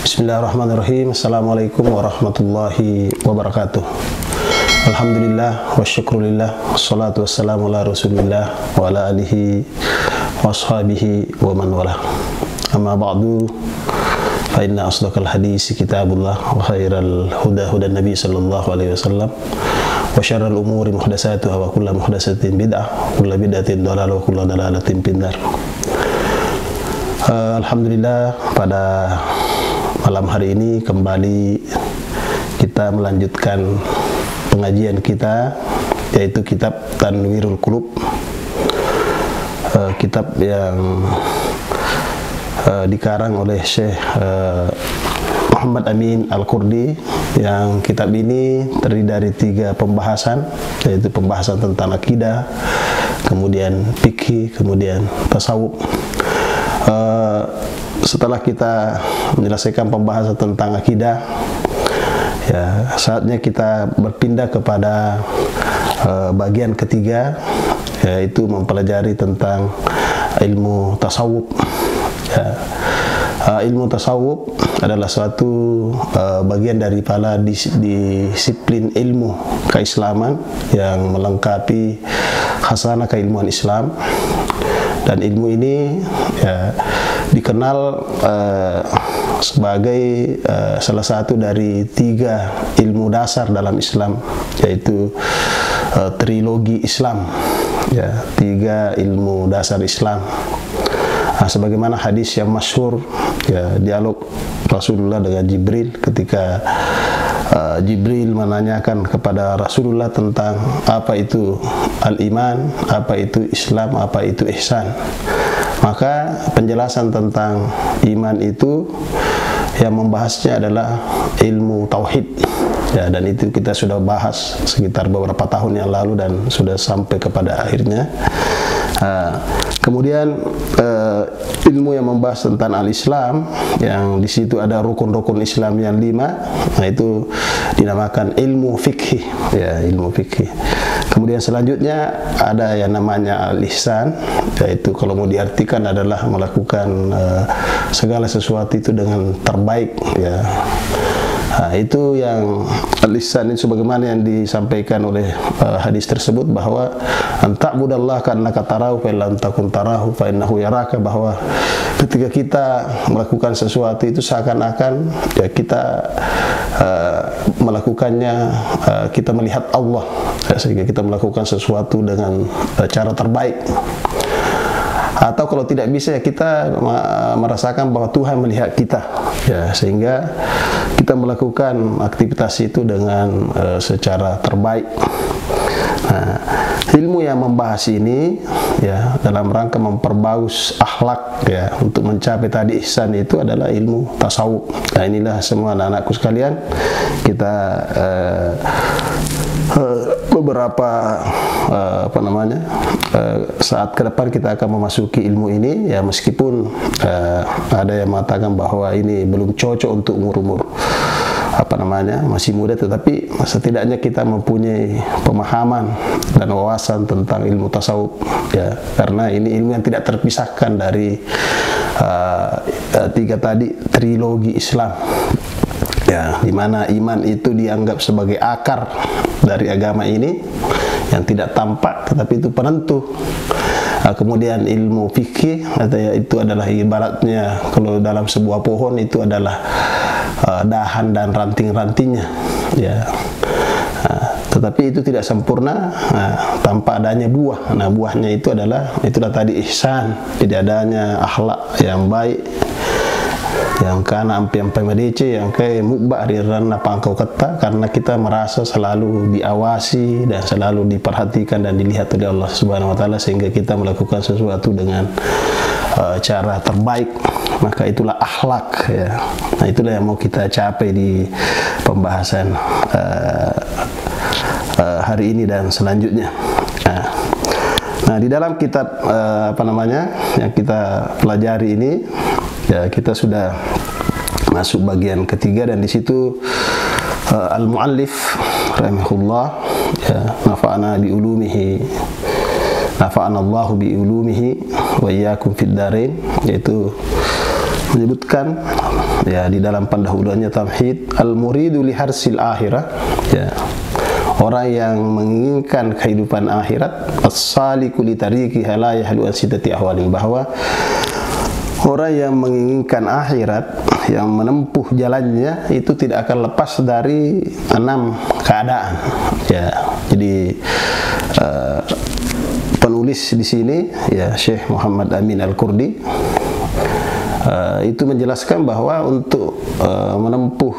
Bismillahirrahmanirrahim. Assalamualaikum warahmatullahi wabarakatuh. Alhamdulillah wa syukrulillah, wassalatu wassalamu ala rasulillah wa ala alihi wa ashabihi wa man wala. Amma ba'du, fa inna asdaqal hadisi kitabullah wa khairal huda hudan nabi sallallahu alaihi wasallam wa syarral umuri muhdatsatuha wa kullu muhdatsatin bid'ah wa kullu bid'atin dhalalah wa kullu dhalalatin finnar. Alhamdulillah, pada malam hari ini kembali kita melanjutkan pengajian kita, yaitu kitab Tanwirul Qulub, kitab yang dikarang oleh Syekh Muhammad Amin Al-Qurdi, yang kitab ini terdiri dari 3 pembahasan, yaitu pembahasan tentang akidah, kemudian fikih, kemudian tasawuf. Setelah kita menyelesaikan pembahasan tentang akidah, ya, saatnya kita berpindah kepada bagian ketiga, yaitu mempelajari tentang ilmu tasawuf. Ya, ilmu tasawuf adalah suatu bagian daripada disiplin ilmu keislaman yang melengkapi khasanah keilmuan Islam. Dan ilmu ini, ya, dikenal sebagai salah satu dari 3 ilmu dasar dalam Islam, yaitu trilogi Islam, ya, 3 ilmu dasar Islam. Sebagaimana hadis yang masyhur, ya, dialog Rasulullah dengan Jibril ketika Jibril menanyakan kepada Rasulullah tentang apa itu al-iman, apa itu Islam, apa itu ihsan. Maka penjelasan tentang iman itu yang membahasnya adalah ilmu tauhid, ya, dan itu kita sudah bahas sekitar beberapa tahun yang lalu dan sudah sampai kepada akhirnya. Kemudian ilmu yang membahas tentang al-Islam, yang di situ ada rukun-rukun Islam yang 5, nah itu dinamakan ilmu fikih, ya, ilmu fikih. Kemudian selanjutnya ada yang namanya al-ihsan, yaitu kalau mau diartikan adalah melakukan segala sesuatu itu dengan terbaik, ya. Itu yang al-ihsan itu sebagaimana yang disampaikan oleh hadis tersebut, bahwa anta'budallaha ka'annaka tarahu fa illam takun tarahu fa innahu yaraka, bahwa ketika kita melakukan sesuatu itu seakan-akan, ya, kita melakukannya, kita melihat Allah, ya, sehingga kita melakukan sesuatu dengan cara terbaik. Atau kalau tidak bisa, ya, kita merasakan bahwa Tuhan melihat kita, ya, sehingga kita melakukan aktivitas itu dengan secara terbaik. Nah, ilmu yang membahas ini, ya, dalam rangka memperbagus akhlak, ya, untuk mencapai tadi ihsan, itu adalah ilmu tasawuf. Nah, inilah semua anak-anakku sekalian, kita beberapa saat ke depan kita akan memasuki ilmu ini, ya, meskipun ada yang mengatakan bahwa ini belum cocok untuk umur-umur masih muda, tetapi setidaknya kita mempunyai pemahaman dan wawasan tentang ilmu tasawuf, ya, karena ini ilmu yang tidak terpisahkan dari 3 tadi trilogi Islam, ya, di mana iman itu dianggap sebagai akar dari agama ini yang tidak tampak tetapi itu penentu. Kemudian ilmu fikih, itu adalah ibaratnya kalau dalam sebuah pohon itu adalah dahan dan ranting-rantingnya, ya. Tetapi itu tidak sempurna tanpa adanya buah. Nah, buahnya itulah tadi ihsan, jadi adanya akhlak yang baik, yang kana ampi-ampi medece, yang kayak mubah rirana pangkau kata, karena kita merasa selalu diawasi dan selalu diperhatikan dan dilihat oleh Allah Subhanahu wa taala, sehingga kita melakukan sesuatu dengan cara terbaik. Maka itulah akhlak, ya. Nah, itulah yang mau kita capai di pembahasan hari ini dan selanjutnya. Nah, di dalam kitab yang kita pelajari ini, ya, kita sudah masuk bagian ketiga, dan di situ al-muallif rahimahullah, ya, nafa'ana bi ulumihi, nafa'ana Allahu bi ulumihi wa iyyakum fid darain, yaitu menyebutkan ya di dalam pendahuluannya tamhid, al-muridu li harsil akhirah, ya, orang yang menginginkan kehidupan akhirat, as-saliku li tariqiha la yahlu an sittati ahwalin, bahwa orang yang menginginkan akhirat, yang menempuh jalannya itu tidak akan lepas dari 6 keadaan. Ya, jadi penulis di sini ya Syekh Muhammad Amin Al-Kurdi itu menjelaskan bahwa untuk menempuh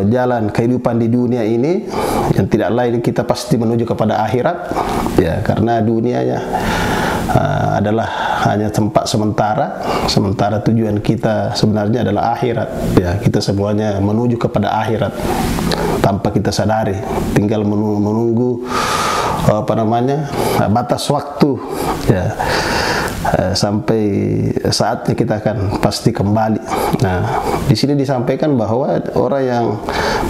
jalan kehidupan di dunia ini, yang tidak lain kita pasti menuju kepada akhirat, ya, karena dunianya adalah hanya tempat sementara tujuan kita sebenarnya adalah akhirat, ya, kita semuanya menuju kepada akhirat tanpa kita sadari, tinggal menunggu batas waktu, ya, sampai saatnya kita akan pasti kembali. Nah, di sini disampaikan bahwa orang yang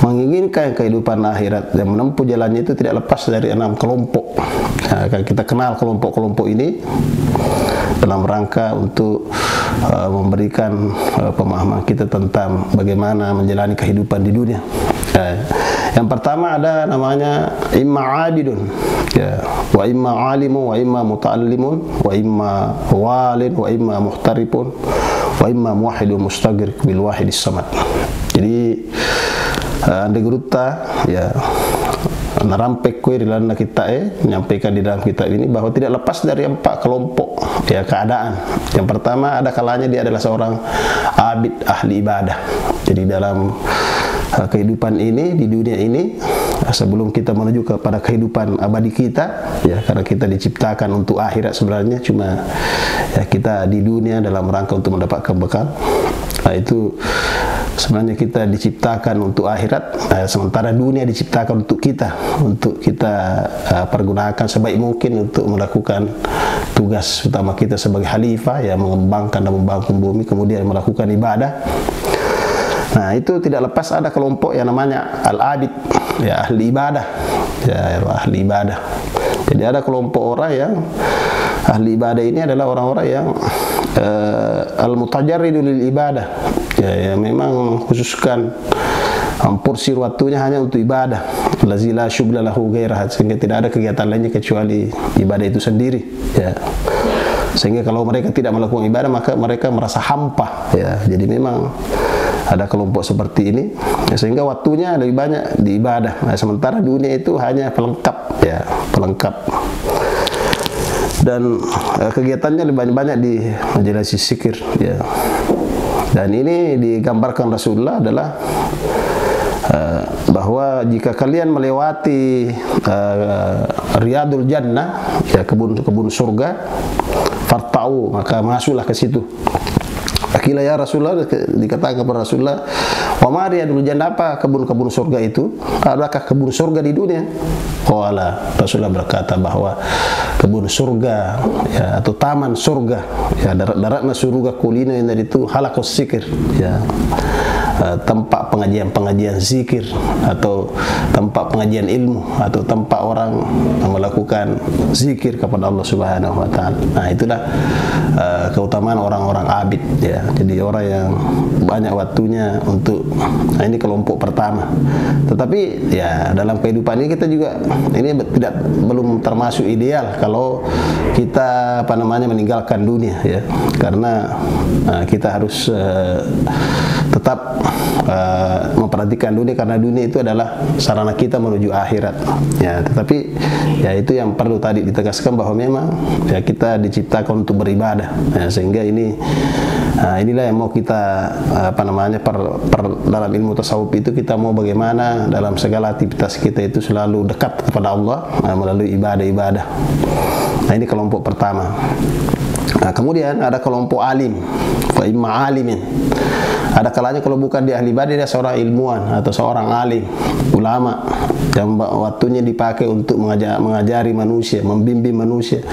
menginginkan kehidupan akhirat dan menempuh jalannya itu tidak lepas dari 6 kelompok. Nah, kita kenal kelompok-kelompok ini dalam rangka untuk memberikan pemahaman kita tentang bagaimana menjalani kehidupan di dunia. Yang pertama ada namanya imma abidun, ya, wa imma alimun, wa imma muta'allimun, wa imma walin, wa imma muhtaripun, wa imma muwahhidun mustagir bil wahidis samad. Jadi ande guruta ya narampek kue dalam kita menyampaikan di dalam kitab ini bahwa tidak lepas dari 4 kelompok ya keadaan. Yang pertama ada kalanya dia adalah seorang abid, ahli ibadah. Jadi dalam kehidupan ini, di dunia ini, sebelum kita menuju kepada kehidupan abadi kita, ya, karena kita diciptakan untuk akhirat sebenarnya, cuma ya kita di dunia dalam rangka untuk mendapatkan bekal. Nah, itu sebenarnya kita diciptakan untuk akhirat, sementara dunia diciptakan untuk kita pergunakan sebaik mungkin untuk melakukan tugas utama kita sebagai khalifah, ya, mengembangkan dan membangun bumi, kemudian melakukan ibadah. Nah, itu tidak lepas ada kelompok yang namanya al-abid, ya, ahli ibadah, ya, ahli ibadah. Jadi ada kelompok orang yang ahli ibadah ini adalah orang-orang yang al-mutajarridu lil ibadah, ya, memang khususkan porsi waktunya hanya untuk ibadah, allazi la syughla lahu ghairah, sehingga tidak ada kegiatan lainnya kecuali ibadah itu sendiri, ya. Sehingga kalau mereka tidak melakukan ibadah maka mereka merasa hampa, ya. Jadi memang ada kelompok seperti ini, ya, sehingga waktunya lebih banyak di ibadah. Nah, sementara dunia itu hanya pelengkap, ya, pelengkap. Dan kegiatannya lebih banyak di majelis zikir, ya. Dan ini digambarkan Rasulullah adalah bahwa jika kalian melewati riyadul jannah, ya, kebun surga, farta'u, maka masuklah ke situ. Akila ya Rasulullah, dikatakan kepada Rasulullah, wa ma riyadul jannah, apa kebun-kebun surga itu? Adakah kebun surga di dunia? Qala, Rasulullah berkata bahwa kebun surga, ya, atau taman surga, ya, darat-daratna surga kulino yang dari itu halakus zikir, ya, tempat pengajian zikir, atau tempat pengajian ilmu, atau tempat orang melakukan zikir kepada Allah Subhanahu wa taala. Nah, itulah keutamaan orang-orang abid, ya. Jadi orang yang banyak waktunya untuk, nah, ini kelompok pertama. Tetapi ya dalam kehidupan ini kita juga ini belum termasuk ideal kalau kita meninggalkan dunia, ya. Karena kita harus tetap memperhatikan dunia, karena dunia itu adalah sarana kita menuju akhirat, ya. Tetapi ya itu yang perlu tadi ditegaskan bahwa memang ya kita diciptakan untuk beribadah, ya, sehingga inilah yang mau kita dalam ilmu tasawuf itu kita mau bagaimana dalam segala aktivitas kita itu selalu dekat kepada Allah melalui ibadah-ibadah. Nah, ini kelompok pertama. Nah, kemudian ada kelompok alim, fa imma alimin. Ada kalanya kalau bukan dia ahli ibadah, dia seorang ilmuwan atau seorang alim, ulama, yang waktunya dipakai untuk mengajari manusia, membimbing manusia,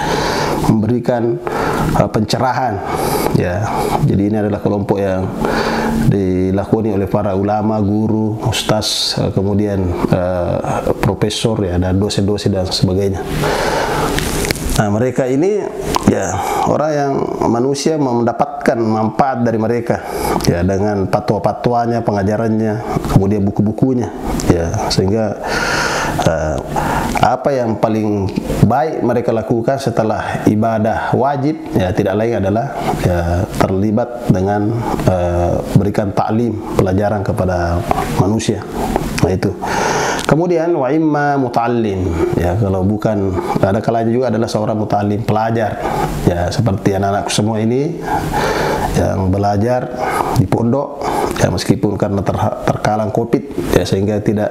memberikan pencerahan, ya. Jadi ini adalah kelompok yang dilakoni oleh para ulama, guru, ustaz, kemudian profesor, ya, dan dosen-dosen dan sebagainya. Nah, mereka ini ya orang yang manusia mendapatkan manfaat dari mereka ya dengan fatwa-fatwanya, pengajarannya, kemudian buku-bukunya ya, sehingga apa yang paling baik mereka lakukan setelah ibadah wajib ya tidak lain adalah ya terlibat dengan berikan taklim, pelajaran kepada manusia. Nah itu. Kemudian wa imma muta'allim ya, kalau bukan, ada kalanya juga adalah seorang muta'allim, pelajar ya, seperti anak-anakku semua ini yang belajar di pondok ya, meskipun karena terkalang Covid ya, sehingga tidak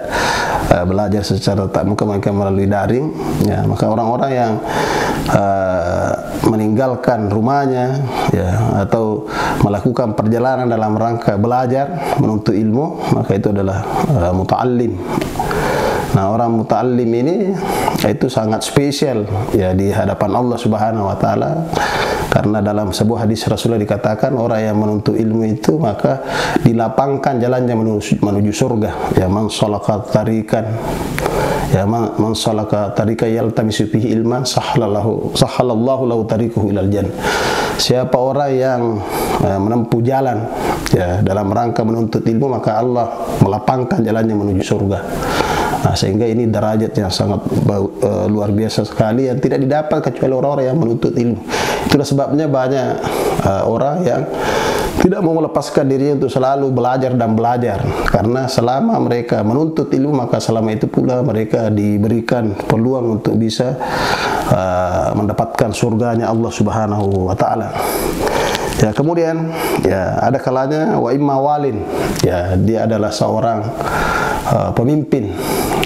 belajar secara tatap muka, mereka melalui daring ya, maka orang-orang yang meninggalkan rumahnya ya, atau melakukan perjalanan dalam rangka belajar menuntut ilmu, maka itu adalah muta'allim. Nah, orang muta'allim ini itu sangat spesial ya di hadapan Allah Subhanahu wa taala, karena dalam sebuah hadis Rasulullah dikatakan orang yang menuntut ilmu itu maka dilapangkan jalannya menuju surga ya, man salaka tariqan ya, man salaka tariqan yaltamisu fihi ilman sahhalallahu lahu tariquhu ilal jannah. Siapa orang yang menempuh jalan ya dalam rangka menuntut ilmu, maka Allah melapangkan jalannya menuju surga. Nah, sehingga ini derajat yang sangat luar biasa sekali yang tidak didapat kecuali orang-orang yang menuntut ilmu. Itulah sebabnya banyak orang yang tidak mau melepaskan dirinya untuk selalu belajar dan belajar, karena selama mereka menuntut ilmu maka selama itu pula mereka diberikan peluang untuk bisa mendapatkan surganya Allah Subhanahu wa taala. Ya, kemudian ya ada kalanya wa imma walin ya, dia adalah seorang pemimpin,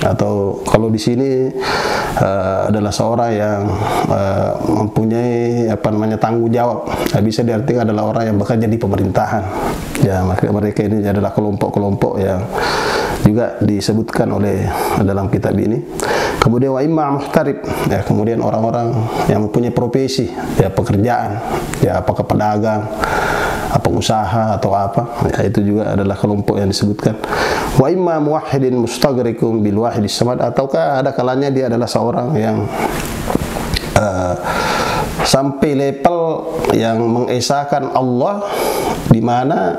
atau kalau di sini adalah seorang yang mempunyai tanggung jawab. Nah, bisa diartikan adalah orang yang bekerja di pemerintahan. Ya, mereka ini adalah kelompok-kelompok yang juga disebutkan oleh dalam kitab ini. Kemudian wa imma muhtarib ya, kemudian orang-orang yang mempunyai profesi ya, pekerjaan ya, apakah pedagang, apa usaha atau apa ya, itu juga adalah kelompok yang disebutkan. Wa imma muwahhidin mustaghriqum bil wahidis samad, ataukah ada kalanya dia adalah seorang yang sampai level yang mengesahkan Allah, di mana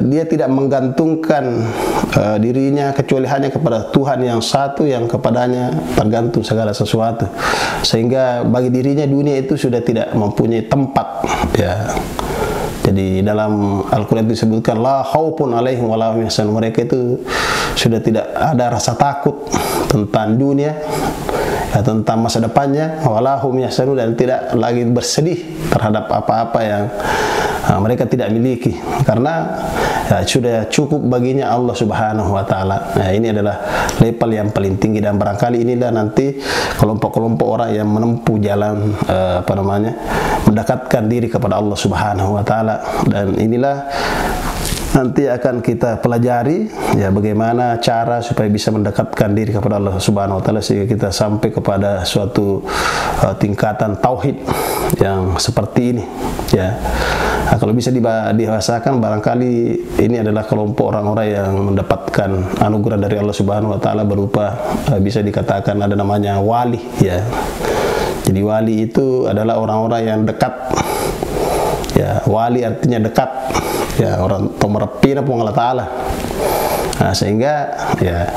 dia tidak menggantungkan dirinya kecuali hanya kepada Tuhan yang satu, yang kepadanya tergantung segala sesuatu, sehingga bagi dirinya dunia itu sudah tidak mempunyai tempat ya. Jadi dalam Al-Quran disebutkan la khaufun alaihim wa la hum yahzanun, mereka itu sudah tidak ada rasa takut tentang dunia ya, tentang masa depannya, wa la hum yahzanun, dan tidak lagi bersedih terhadap apa-apa yang mereka tidak miliki, karena ya, sudah cukup baginya Allah Subhanahu wa taala. Nah, ini adalah level yang paling tinggi, dan barangkali inilah nanti kelompok-kelompok orang yang menempuh jalan mendekatkan diri kepada Allah Subhanahu wa taala. Dan inilah nanti akan kita pelajari ya, bagaimana cara supaya bisa mendekatkan diri kepada Allah Subhanahu wa taala sehingga kita sampai kepada suatu tingkatan tauhid yang seperti ini ya. Nah, kalau bisa dibahasakan, barangkali ini adalah kelompok orang-orang yang mendapatkan anugerah dari Allah Subhanahu wa taala berupa bisa dikatakan ada namanya wali ya. Jadi wali itu adalah orang-orang yang dekat ya, wali artinya dekat ya, orang tomerepina pun Allah taala. Nah, sehingga ya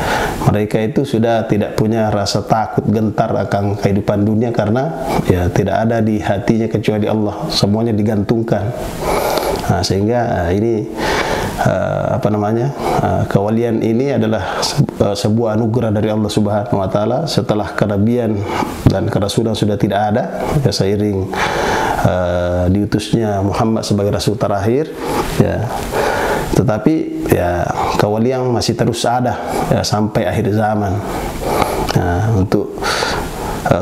mereka itu sudah tidak punya rasa takut gentar akan kehidupan dunia, karena ya tidak ada di hatinya kecuali Allah, semuanya digantungkan. Nah, sehingga ini kewalian ini adalah sebuah anugerah dari Allah Subhanahu wa taala setelah kenabian dan kerasulan sudah tidak ada ya, seiring diutusnya Muhammad sebagai rasul terakhir ya. Tetapi ya kewalian masih terus ada ya, sampai akhir zaman. Nah, untuk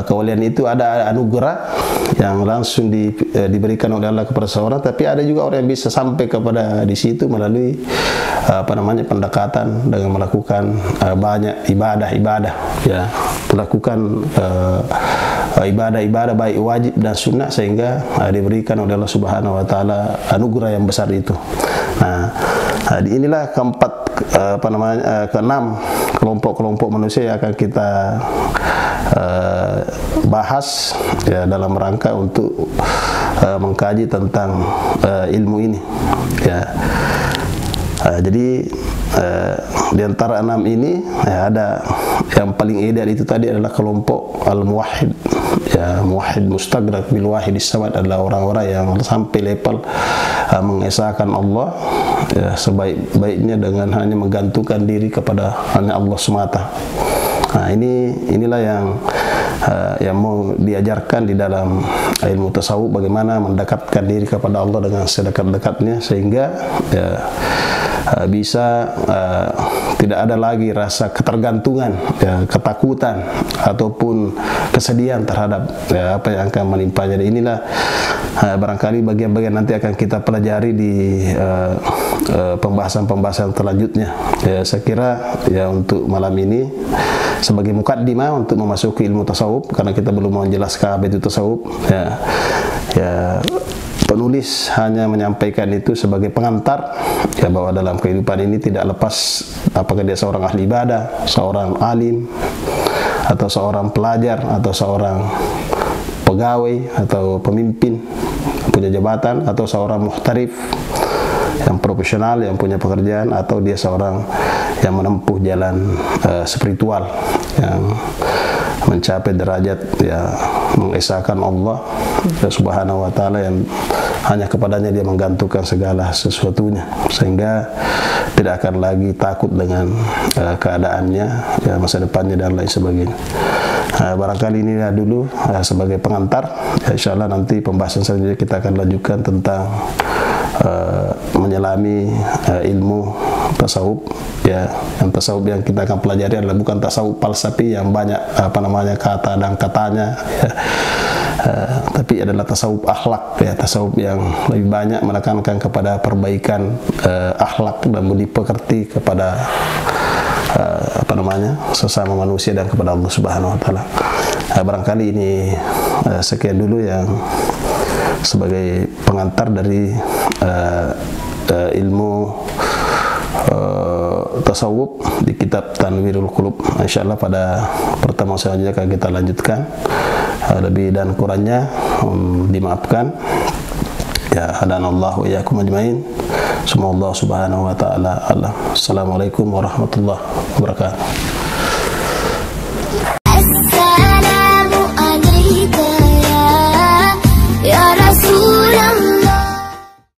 kewalian itu ada anugerah yang langsung diberikan oleh Allah kepada seorang, tapi ada juga orang yang bisa sampai kepada di situ melalui pendekatan dengan melakukan banyak ibadah-ibadah ya, melakukan ibadah-ibadah baik wajib dan sunnah, sehingga diberikan oleh Allah Subhanahu wa taala anugerah yang besar itu. Nah, inilah keenam kelompok-kelompok manusia yang akan kita bahas ya dalam rangka untuk mengkaji tentang ilmu ini ya. Jadi di antara 6 ini ya, ada yang paling ideal itu tadi adalah kelompok al-muwahhid ya, muwahhid mustaghraq bil wahid as-samad, adalah orang-orang yang sampai level mengesahkan Allah ya, sebaik-baiknya dengan hanya menggantungkan diri kepada hanya Allah semata. Nah, inilah yang mau diajarkan di dalam ilmu tasawuf, bagaimana mendekatkan diri kepada Allah dengan sedekat-dekatnya sehingga ya, bisa tidak ada lagi rasa ketergantungan ya, ketakutan ataupun kesedihan terhadap ya, apa yang akan menimpanya. Dan inilah barangkali bagian-bagian nanti akan kita pelajari di pembahasan-pembahasan selanjutnya ya. Saya kira ya untuk malam ini sebagai mukaddimah untuk memasuki ilmu tasawuf, karena kita belum menjelaskan apa itu tasawuf ya, penulis hanya menyampaikan itu sebagai pengantar ya, bahwa dalam kehidupan ini tidak lepas apakah dia seorang ahli ibadah, seorang alim, atau seorang pelajar, atau seorang pegawai atau pemimpin punya jabatan, atau seorang muhtarif yang profesional yang punya pekerjaan, atau dia seorang yang menempuh jalan spiritual yang mencapai derajat ya mengesahkan Allah Subhanahu wa taala, yang hanya kepadanya dia menggantungkan segala sesuatunya, sehingga tidak akan lagi takut dengan keadaannya ya, masa depannya dan lain sebagainya. Barangkali ini dulu sebagai pengantar ya, insyaallah nanti pembahasan selanjutnya kita akan lanjutkan tentang menyelami ilmu tasawuf ya. Yang tasawuf yang kita akan pelajari adalah bukan tasawuf falsafi yang banyak kata dan katanya ya, tapi adalah tasawuf akhlak ya, tasawuf yang lebih banyak menekankan kepada perbaikan akhlak dan budi pekerti kepada sesama manusia dan kepada Allah Subhanahu wa taala. Barangkali ini sekian dulu yang sebagai pengantar dari ilmu tasawuf di kitab Tanwirul Qulub. Insyaallah pada pertemuan selanjutnya akan kita lanjutkan. Lebih dan kurangnya dimaafkan ya. Hadanallahu wa iyyakum ajmain. Semoga Allah Subhanahu wa taala alam. Assalamualaikum warahmatullahi wabarakatuh.